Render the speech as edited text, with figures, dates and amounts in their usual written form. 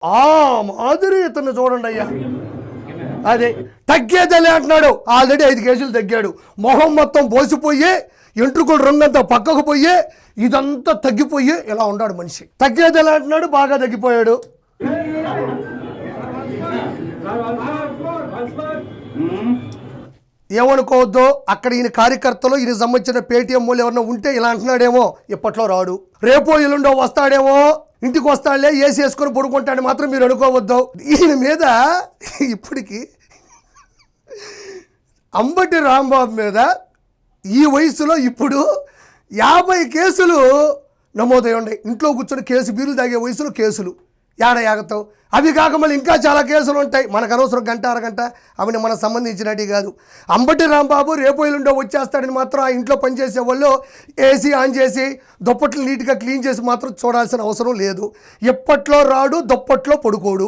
ఆ మాదిరి ఇతన్ని చూడండి అయ్యా. అదే తగ్గేదలే అంటున్నాడు. ఆల్రెడీ 5 కేజీలు తగ్గాడు. మొహం మొత్తం పోసిపోయి, ఎంట్రుకలు రంగంతా పక్కకు పోయి, ఇదంతా తగ్గిపోయి ఇలా ఉన్నాడు మనిషి. తగ్గేదలే అంటున్నాడు, బాగా తగ్గిపోయాడు. ఏమనుకోవద్దు, అక్కడ ఈయన కార్యకర్తలు, ఈయన సంబంధించిన పేటీఎం వాళ్ళు ఎవరన్నా ఉంటే ఇలా అంటున్నాడేమో. ఇప్పట్లో రాడు, రేపో ఎల్లుండో వస్తాడేమో, ఇంటికి వస్తాడులే, ఏసి వేసుకొని పడుకుంటాడని మాత్రం మీరు అనుకోవద్దు. ఈయన మీద ఇప్పటికి అంబటి రాంబాబు మీద ఈ వయసులో ఇప్పుడు 50 కేసులు నమోదై ఉన్నాయి. ఇంట్లో కూర్చొని కేసు బీర్లు తాగే వయసులో కేసులు ఏడయాగతాం. అవి కాక మళ్ళీ ఇంకా చాలా కేసులు ఉంటాయి. మనకు అనవసరం గంట అరగంట, అవి మనకు సంబంధించినవి కాదు. అంబటి రాంబాబు రేపు ఎల్లుండో వచ్చేస్తాడని మాత్రం ఆ ఇంట్లో పనిచేసే వాళ్ళు ఏసీ ఆన్ చేసి దుప్పట్లు నీట్గా క్లీన్ చేసి మాత్రం చూడాల్సిన అవసరం లేదు. ఎప్పట్లో రాడు, దుప్పట్లో పడుకోడు.